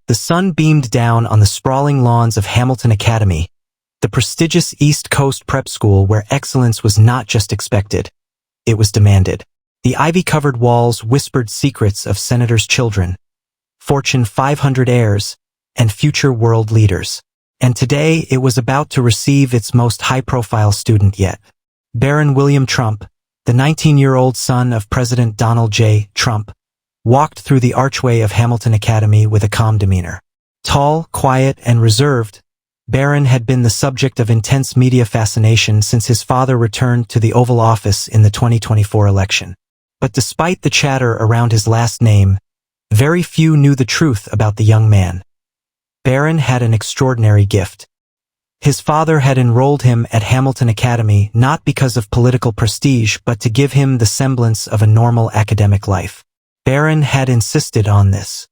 The sun beamed down on the sprawling lawns of Hamilton Academy, the prestigious East Coast prep school where excellence was not just expected, it was demanded. The ivy-covered walls whispered secrets of senators' children, Fortune 500 heirs, and future world leaders. And today it was about to receive its most high-profile student yet. Barron William Trump, the 19-year-old son of President Donald J. Trump, walked through the archway of Hamilton Academy with a calm demeanor. Tall, quiet, and reserved, Barron had been the subject of intense media fascination since his father returned to the Oval Office in the 2024 election. But despite the chatter around his last name, very few knew the truth about the young man. Barron had an extraordinary gift. His father had enrolled him at Hamilton Academy not because of political prestige but to give him the semblance of a normal academic life. Barron had insisted on this.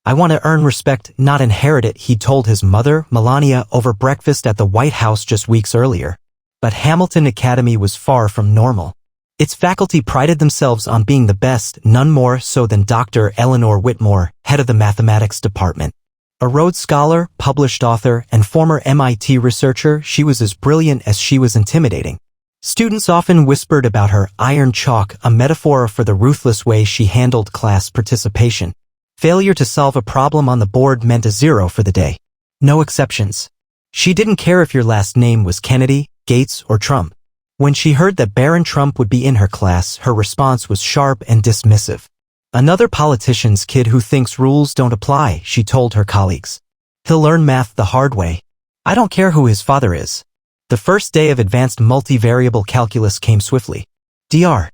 "I want to earn respect, not inherit it," he told his mother, Melania, over breakfast at the White House just weeks earlier. But Hamilton Academy was far from normal. Its faculty prided themselves on being the best, none more so than Dr. Eleanor Whitmore, head of the mathematics department. A Rhodes Scholar, published author, and former MIT researcher, she was as brilliant as she was intimidating. Students often whispered about her iron chalk, a metaphor for the ruthless way she handled class participation. Failure to solve a problem on the board meant a 0 for the day. No exceptions. She didn't care if your last name was Kennedy, Gates, or Trump. When she heard that Barron Trump would be in her class, her response was sharp and dismissive. "Another politician's kid who thinks rules don't apply," she told her colleagues. "He'll learn math the hard way. I don't care who his father is." The first day of advanced multivariable calculus came swiftly. Dr.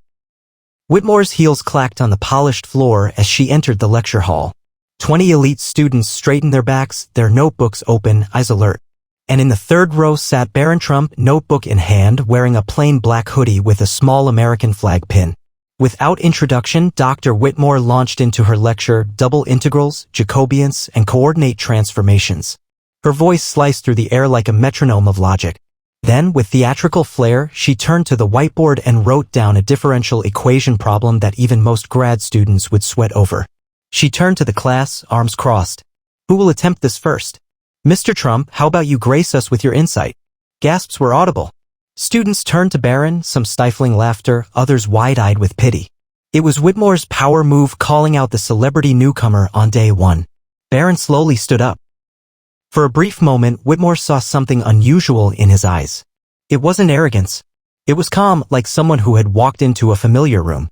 Whitmore's heels clacked on the polished floor as she entered the lecture hall. 20 elite students straightened their backs, their notebooks open, eyes alert. And in the third row sat Barron Trump, notebook in hand, wearing a plain black hoodie with a small American flag pin. Without introduction, Dr. Whitmore launched into her lecture, double integrals, Jacobians, and coordinate transformations. Her voice sliced through the air like a metronome of logic. Then, with theatrical flair, she turned to the whiteboard and wrote down a differential equation problem that even most grad students would sweat over. She turned to the class, arms crossed. "Who will attempt this first?" "Mr. Trump, how about you grace us with your insight?" Gasps were audible. Students turned to Barron, some stifling laughter, others wide-eyed with pity. It was Whitmore's power move calling out the celebrity newcomer on day one. Barron slowly stood up. For a brief moment, Whitmore saw something unusual in his eyes. It wasn't arrogance. It was calm, like someone who had walked into a familiar room.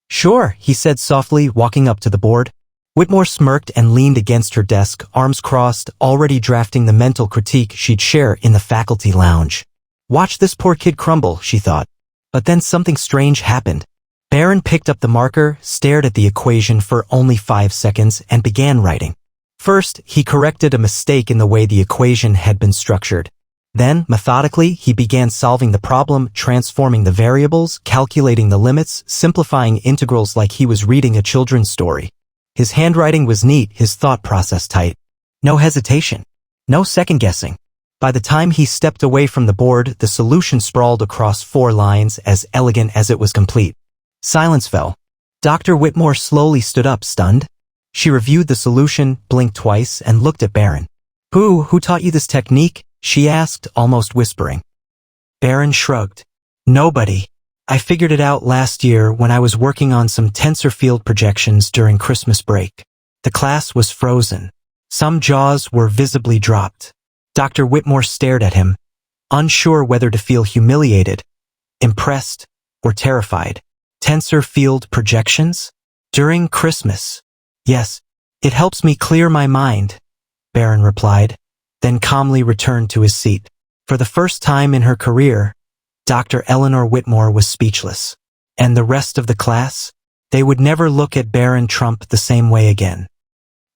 "Sure," he said softly, walking up to the board. Whitmore smirked and leaned against her desk, arms crossed, already drafting the mental critique she'd share in the faculty lounge. "Watch this poor kid crumble," she thought. But then something strange happened. Barron picked up the marker, stared at the equation for only 5 seconds, and began writing. First, he corrected a mistake in the way the equation had been structured. Then, methodically, he began solving the problem, transforming the variables, calculating the limits, simplifying integrals like he was reading a children's story. His handwriting was neat, his thought process tight. No hesitation. No second-guessing. By the time he stepped away from the board, the solution sprawled across 4 lines, as elegant as it was complete. Silence fell. Dr. Whitmore slowly stood up, stunned. She reviewed the solution, blinked twice, and looked at Barron. Who taught you this technique?" she asked, almost whispering. Barron shrugged. "Nobody. I figured it out last year when I was working on some tensor field projections during Christmas break." The class was frozen. Some jaws were visibly dropped. Dr. Whitmore stared at him, unsure whether to feel humiliated, impressed, or terrified. "Tensor field projections? During Christmas?" "Yes, it helps me clear my mind," Barron replied, then calmly returned to his seat. For the first time in her career, Dr. Eleanor Whitmore was speechless. And the rest of the class? They would never look at Barron Trump the same way again.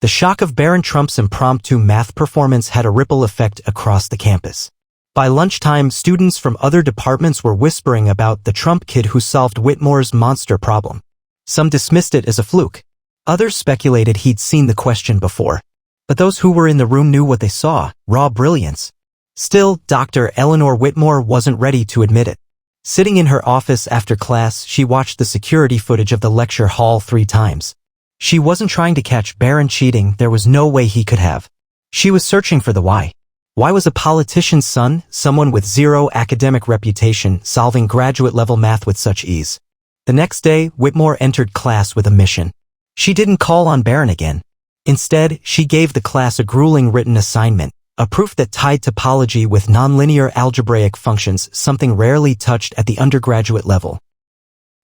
The shock of Barron Trump's impromptu math performance had a ripple effect across the campus. By lunchtime, students from other departments were whispering about the Trump kid who solved Whitmore's monster problem. Some dismissed it as a fluke. Others speculated he'd seen the question before. But those who were in the room knew what they saw, raw brilliance. Still, Dr. Eleanor Whitmore wasn't ready to admit it. Sitting in her office after class, she watched the security footage of the lecture hall 3 times. She wasn't trying to catch Barron cheating, there was no way he could have. She was searching for the why. Why was a politician's son, someone with zero academic reputation, solving graduate-level math with such ease? The next day, Whitmore entered class with a mission. She didn't call on Barron again. Instead, she gave the class a grueling written assignment, a proof that tied topology with nonlinear algebraic functions, something rarely touched at the undergraduate level.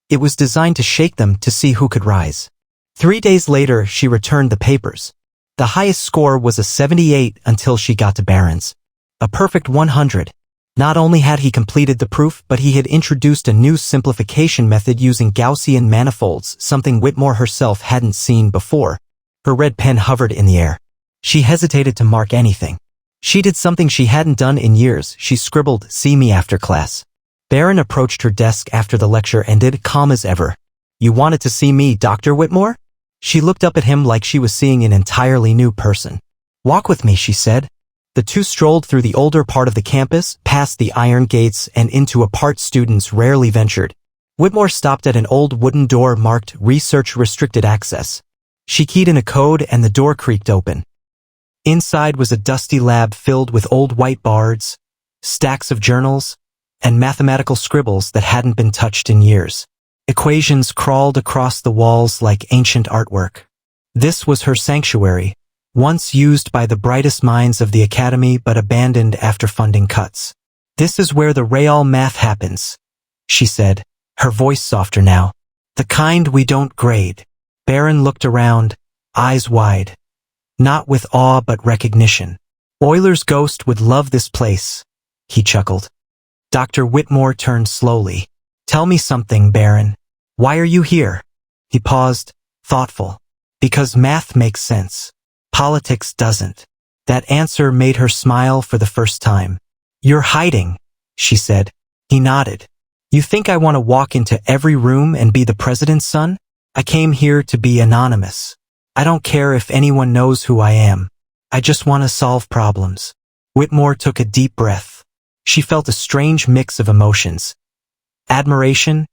It was designed to shake them to see who could rise. 3 days later, she returned the papers. The highest score was a 78 until she got to Barron's. A perfect 100. Not only had he completed the proof, but he had introduced a new simplification method using Gaussian manifolds, something Whitmore herself hadn't seen before. Her red pen hovered in the air. She hesitated to mark anything. She did something she hadn't done in years. She scribbled, "See me after class." Barron approached her desk after the lecture ended, calm as ever. "You wanted to see me, Dr. Whitmore?" She looked up at him like she was seeing an entirely new person. "Walk with me," she said. The two strolled through the older part of the campus, past the iron gates and into a part students rarely ventured. Whitmore stopped at an old wooden door marked Research Restricted Access. She keyed in a code and the door creaked open. Inside was a dusty lab filled with old whiteboards, stacks of journals, and mathematical scribbles that hadn't been touched in years. Equations crawled across the walls like ancient artwork. This was her sanctuary, once used by the brightest minds of the academy but abandoned after funding cuts. "This is where the real math happens," she said, her voice softer now. "The kind we don't grade." Barron looked around, eyes wide. Not with awe but recognition. "Euler's ghost would love this place," he chuckled. Dr. Whitmore turned slowly. "Tell me something, Barron. Why are you here?" He paused, thoughtful. "Because math makes sense. Politics doesn't." That answer made her smile for the first time. "You're hiding," she said. He nodded. "You think I want to walk into every room and be the president's son? I came here to be anonymous. I don't care if anyone knows who I am. I just want to solve problems." Whitmore took a deep breath. She felt a strange mix of emotions. Admiration,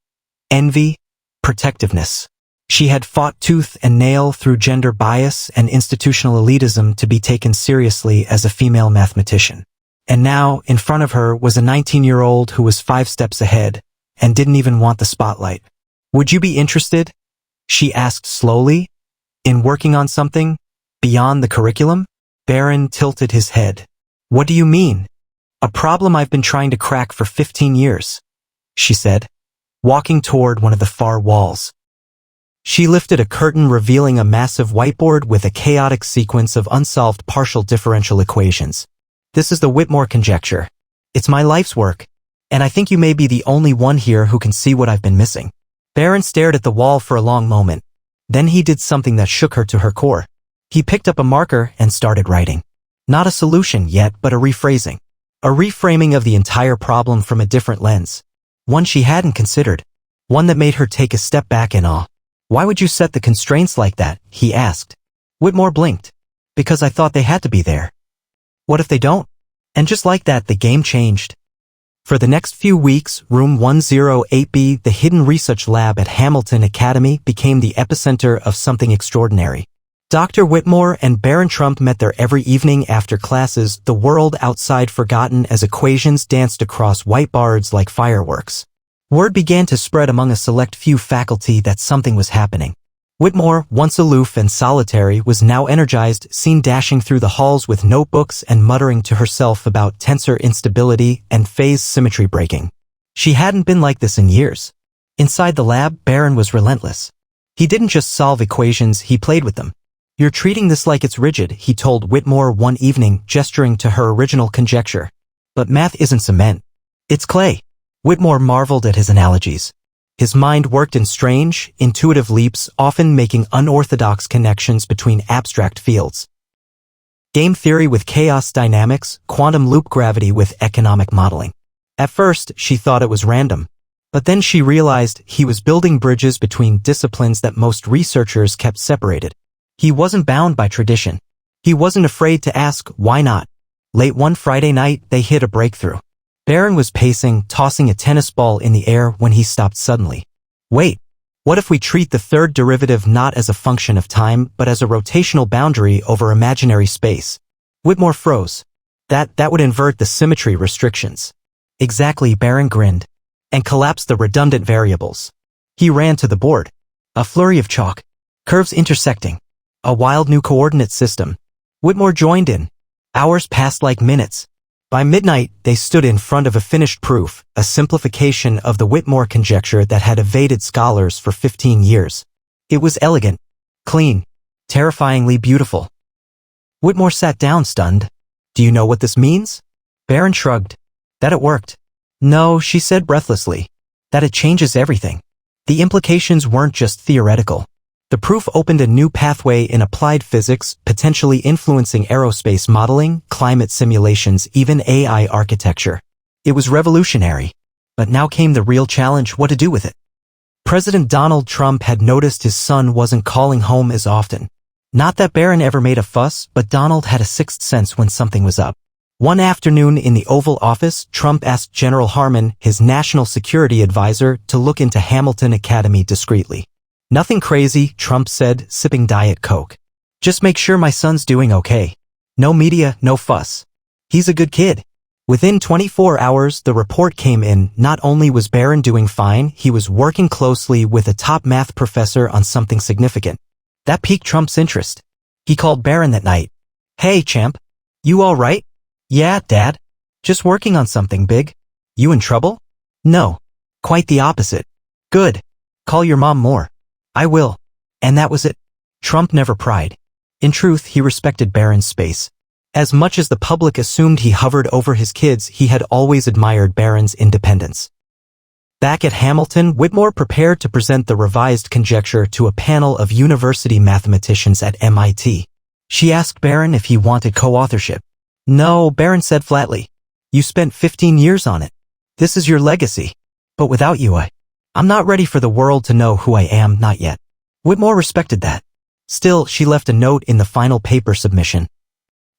envy, protectiveness. She had fought tooth and nail through gender bias and institutional elitism to be taken seriously as a female mathematician. And now, in front of her was a 19-year-old who was 5 steps ahead and didn't even want the spotlight. "Would you be interested," she asked slowly, "in working on something beyond the curriculum?" Barron tilted his head. "What do you mean?" "A problem I've been trying to crack for 15 years, she said, walking toward one of the far walls. She lifted a curtain revealing a massive whiteboard with a chaotic sequence of unsolved partial differential equations. "This is the Whitmore conjecture. It's my life's work, and I think you may be the only one here who can see what I've been missing." Barron stared at the wall for a long moment. Then he did something that shook her to her core. He picked up a marker and started writing. Not a solution yet, but a rephrasing. A reframing of the entire problem from a different lens. One she hadn't considered. One that made her take a step back in awe. "Why would you set the constraints like that?" he asked. Whitmore blinked. "Because I thought they had to be there." "What if they don't?" And just like that, the game changed. For the next few weeks, Room 108B, the hidden research lab at Hamilton Academy, became the epicenter of something extraordinary. Dr. Whitmore and Barron Trump met there every evening after classes, the world outside forgotten as equations danced across whiteboards like fireworks. Word began to spread among a select few faculty that something was happening. Whitmore, once aloof and solitary, was now energized, seen dashing through the halls with notebooks and muttering to herself about tensor instability and phase symmetry breaking. She hadn't been like this in years. Inside the lab, Barron was relentless. He didn't just solve equations, he played with them. "You're treating this like it's rigid," he told Whitmore one evening, gesturing to her original conjecture. "But math isn't cement. It's clay." Whitmore marveled at his analogies. His mind worked in strange, intuitive leaps, often making unorthodox connections between abstract fields. Game theory with chaos dynamics, quantum loop gravity with economic modeling. At first, she thought it was random. But then she realized he was building bridges between disciplines that most researchers kept separated. He wasn't bound by tradition. He wasn't afraid to ask, why not? Late one Friday night, they hit a breakthrough. Barron was pacing, tossing a tennis ball in the air when he stopped suddenly. "Wait, What if we treat the third derivative not as a function of time, but as a rotational boundary over imaginary space? Whitmore froze. That would invert the symmetry restrictions. Exactly, Barron grinned, and collapsed the redundant variables. He ran to the board. A flurry of chalk. Curves intersecting. A wild new coordinate system. Whitmore joined in. Hours passed like minutes. By midnight, they stood in front of a finished proof, a simplification of the Whitmore conjecture that had evaded scholars for 15 years. It was elegant, clean, terrifyingly beautiful. Whitmore sat down stunned. Do you know what this means? Barron shrugged. That it worked. No, she said breathlessly. That it changes everything. The implications weren't just theoretical. The proof opened a new pathway in applied physics, potentially influencing aerospace modeling, climate simulations, even AI architecture. It was revolutionary. But now came the real challenge: what to do with it. President Donald Trump had noticed his son wasn't calling home as often. Not that Barron ever made a fuss, but Donald had a sixth sense when something was up. One afternoon in the Oval Office, Trump asked General Harman, his national security advisor, to look into Hamilton Academy discreetly. Nothing crazy, Trump said, sipping Diet Coke. Just make sure my son's doing okay. No media, no fuss. He's a good kid. Within 24 hours, the report came in. Not only was Barron doing fine, he was working closely with a top math professor on something significant. That piqued Trump's interest. He called Barron that night. Hey, champ. You all right? Yeah, Dad. Just working on something big. You in trouble? No. Quite the opposite. Good. Call your mom more. I will. And that was it. Trump never pried. In truth, he respected Barron's space. As much as the public assumed he hovered over his kids, he had always admired Barron's independence. Back at Hamilton, Whitmore prepared to present the revised conjecture to a panel of university mathematicians at MIT. She asked Barron if he wanted co-authorship. No, Barron said flatly. You spent 15 years on it. This is your legacy. But without you, I'm not ready for the world to know who I am, not yet. Whitmore respected that. Still, she left a note in the final paper submission.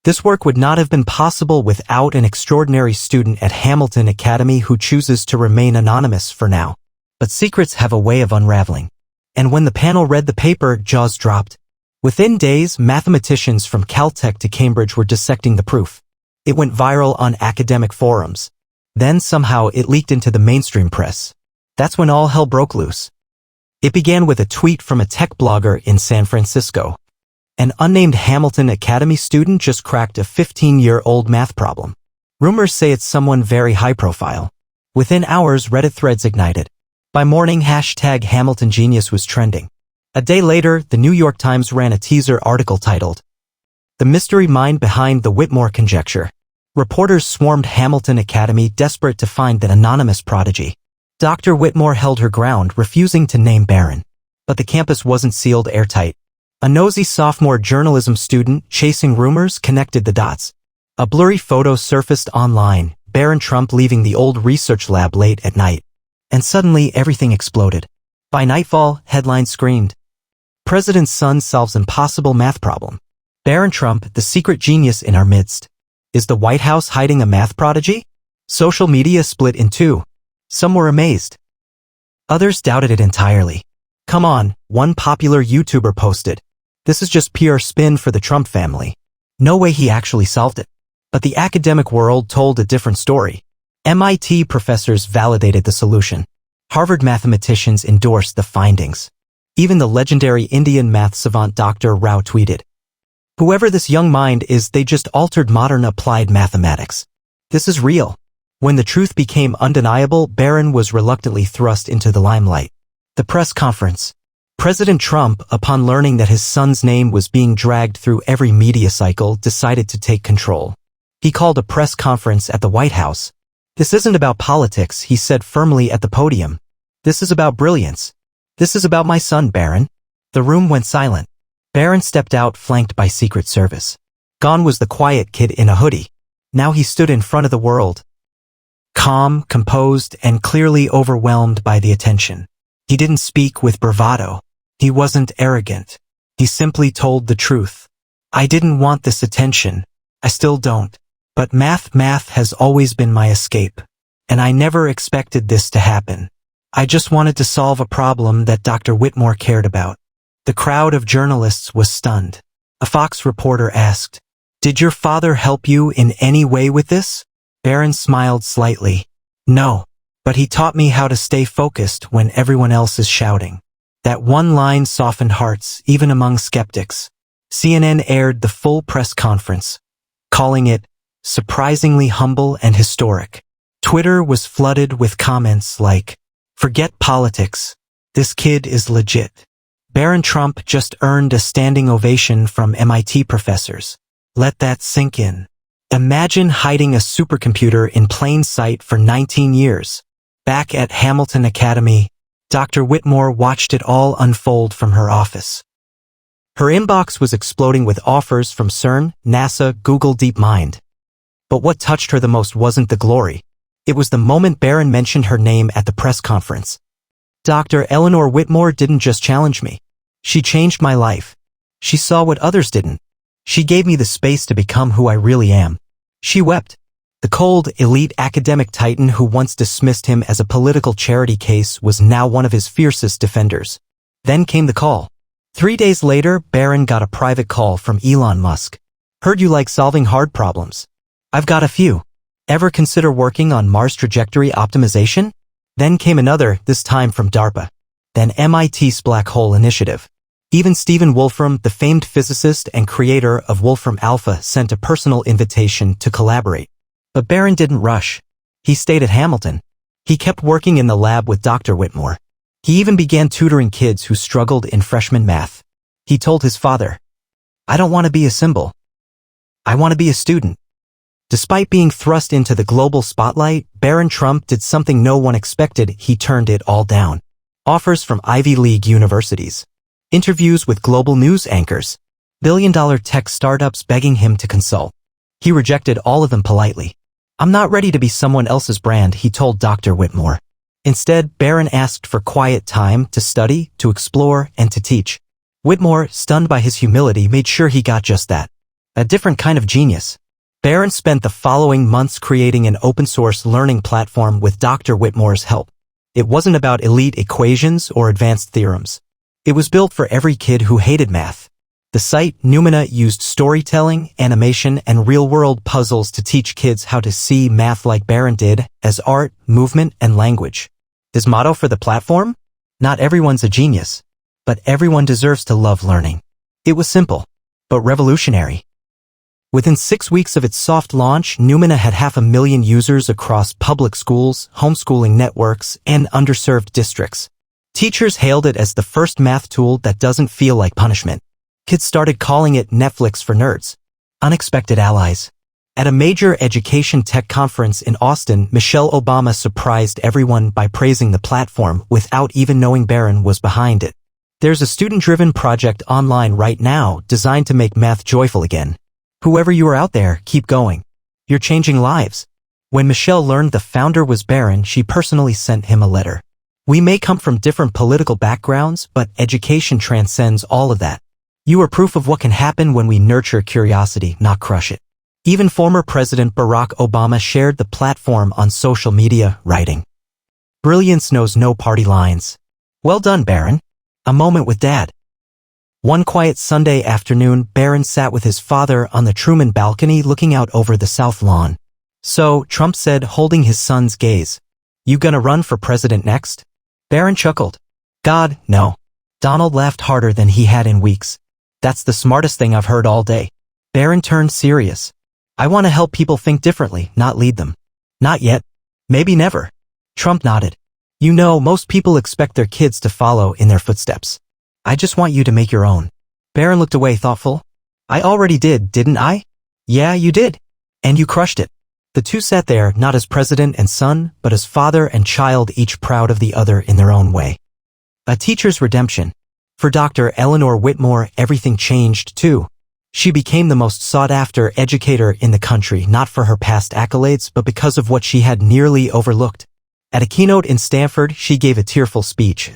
This work would not have been possible without an extraordinary student at Hamilton Academy who chooses to remain anonymous for now. But secrets have a way of unraveling. And when the panel read the paper, jaws dropped. Within days, mathematicians from Caltech to Cambridge were dissecting the proof. It went viral on academic forums. Then somehow it leaked into the mainstream press. That's when all hell broke loose. It began with a tweet from a tech blogger in San Francisco. An unnamed Hamilton Academy student just cracked a 15-year-old math problem. Rumors say it's someone very high profile. Within hours, Reddit threads ignited. By morning, #HamiltonGenius was trending. A day later, the New York Times ran a teaser article titled, "The Mystery Mind Behind the Whitmore Conjecture." Reporters swarmed Hamilton Academy, desperate to find that anonymous prodigy. Dr. Whitmore held her ground, refusing to name Barron. But the campus wasn't sealed airtight. A nosy sophomore journalism student, chasing rumors, connected the dots. A blurry photo surfaced online, Barron Trump leaving the old research lab late at night. And suddenly, everything exploded. By nightfall, headlines screamed, "President's son solves impossible math problem. Barron Trump, the secret genius in our midst. Is the White House hiding a math prodigy?" Social media split in two. Some were amazed. Others doubted it entirely. "Come on," one popular YouTuber posted. "This is just PR spin for the Trump family. No way he actually solved it." But the academic world told a different story. MIT professors validated the solution. Harvard mathematicians endorsed the findings. Even the legendary Indian math savant Dr. Rao tweeted, "Whoever this young mind is, they just altered modern applied mathematics. This is real." When the truth became undeniable, Barron was reluctantly thrust into the limelight. The press conference. President Trump, upon learning that his son's name was being dragged through every media cycle, decided to take control. He called a press conference at the White House. "This isn't about politics," he said firmly at the podium. "This is about brilliance. This is about my son, Barron." The room went silent. Barron stepped out, flanked by Secret Service. Gone was the quiet kid in a hoodie. Now he stood in front of the world. Calm, composed, and clearly overwhelmed by the attention. He didn't speak with bravado. He wasn't arrogant. He simply told the truth. "I didn't want this attention. I still don't. But math has always been my escape. And I never expected this to happen. I just wanted to solve a problem that Dr. Whitmore cared about. The crowd of journalists was stunned. A Fox reporter asked, "Did your father help you in any way with this?" Barron smiled slightly. "No, but he taught me how to stay focused when everyone else is shouting." That one line softened hearts, even among skeptics. CNN aired the full press conference, calling it surprisingly humble and historic. Twitter was flooded with comments like, "Forget politics. This kid is legit." Barron Trump just earned a standing ovation from MIT professors. Let that sink in. Imagine hiding a supercomputer in plain sight for 19 years. Back at Hamilton Academy, Dr. Whitmore watched it all unfold from her office. Her inbox was exploding with offers from CERN, NASA, Google DeepMind. But what touched her the most wasn't the glory. It was the moment Barron mentioned her name at the press conference. Dr. Eleanor Whitmore didn't just challenge me. She changed my life. She saw what others didn't. She gave me the space to become who I really am. She wept. The cold, elite academic titan who once dismissed him as a political charity case was now one of his fiercest defenders. Then came the call. 3 days later, Barron got a private call from Elon Musk. "Heard you like solving hard problems. I've got a few. Ever consider working on Mars trajectory optimization?" Then came another, this time from DARPA. Then MIT's Black Hole Initiative. Even Stephen Wolfram, the famed physicist and creator of Wolfram Alpha, sent a personal invitation to collaborate. But Barron didn't rush. He stayed at Hamilton. He kept working in the lab with Dr. Whitmore. He even began tutoring kids who struggled in freshman math. He told his father, "I don't want to be a symbol. I want to be a student." Despite being thrust into the global spotlight, Barron Trump did something no one expected. He turned it all down. Offers from Ivy League universities. Interviews with global news anchors. Billion-dollar tech startups begging him to consult. He rejected all of them politely. "I'm not ready to be someone else's brand," he told Dr. Whitmore. Instead, Barron asked for quiet time to study, to explore, and to teach. Whitmore, stunned by his humility, made sure he got just that. A different kind of genius. Barron spent the following months creating an open-source learning platform with Dr. Whitmore's help. It wasn't about elite equations or advanced theorems. It was built for every kid who hated math. The site, Numina, used storytelling, animation, and real-world puzzles to teach kids how to see math like Barron did, as art, movement, and language. His motto for the platform? Not everyone's a genius, but everyone deserves to love learning. It was simple, but revolutionary. Within 6 weeks of its soft launch, Numina had 500,000 users across public schools, homeschooling networks, and underserved districts. Teachers hailed it as the first math tool that doesn't feel like punishment. Kids started calling it Netflix for nerds. Unexpected allies. At a major education tech conference in Austin, Michelle Obama surprised everyone by praising the platform without even knowing Barron was behind it. There's a student-driven project online right now designed to make math joyful again. Whoever you are out there, keep going. You're changing lives. When Michelle learned the founder was Barron, she personally sent him a letter. "We may come from different political backgrounds, but education transcends all of that. You are proof of what can happen when we nurture curiosity, not crush it." Even former President Barack Obama shared the platform on social media, writing, "Brilliance knows no party lines. Well done, Barron. A moment with Dad." One quiet Sunday afternoon, Barron sat with his father on the Truman balcony looking out over the South Lawn. "So," Trump said, holding his son's gaze, "you gonna run for president next?" Barron chuckled. "God, no." Donald laughed harder than he had in weeks. "That's the smartest thing I've heard all day." Barron turned serious. "I want to help people think differently, not lead them." "Not yet. Maybe never." Trump nodded. "You know, most people expect their kids to follow in their footsteps. I just want you to make your own." Barron looked away, thoughtful. "I already did, didn't I?" "Yeah, you did. And you crushed it." The two sat there, not as president and son, but as father and child, each proud of the other in their own way. A teacher's redemption. For Dr. Eleanor Whitmore, everything changed, too. She became the most sought-after educator in the country, not for her past accolades, but because of what she had nearly overlooked. At a keynote in Stanford, she gave a tearful speech.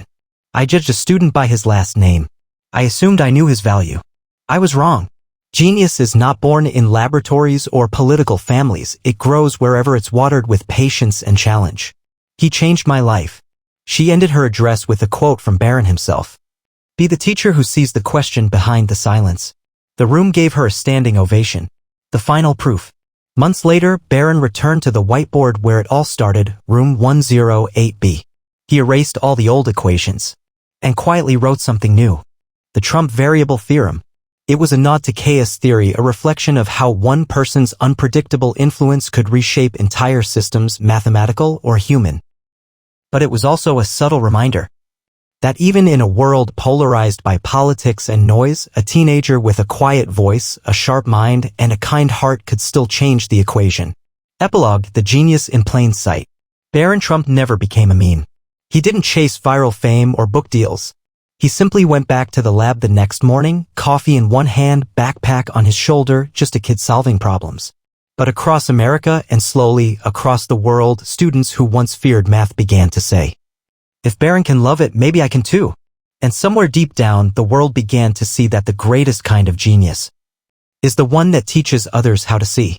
"I judged a student by his last name. I assumed I knew his value. I was wrong. Genius is not born in laboratories or political families. It grows wherever it's watered with patience and challenge. He changed my life. She ended her address with a quote from Barron himself. Be the teacher who sees the question behind the silence. The room gave her a standing ovation. The final proof. Months later, Barron returned to the whiteboard where it all started, room 108B. He erased all the old equations and quietly wrote something new. The Trump variable theorem. It was a nod to chaos theory, a reflection of how one person's unpredictable influence could reshape entire systems, mathematical or human. But it was also a subtle reminder that even in a world polarized by politics and noise, a teenager with a quiet voice, a sharp mind, and a kind heart could still change the equation. Epilogue: the genius in plain sight. Barron Trump never became a meme. He didn't chase viral fame or book deals. He simply went back to the lab the next morning, coffee in one hand, backpack on his shoulder, just a kid solving problems. But across America and slowly across the world, students who once feared math began to say, if Barron can love it, maybe I can too. And somewhere deep down, the world began to see that the greatest kind of genius is the one that teaches others how to see.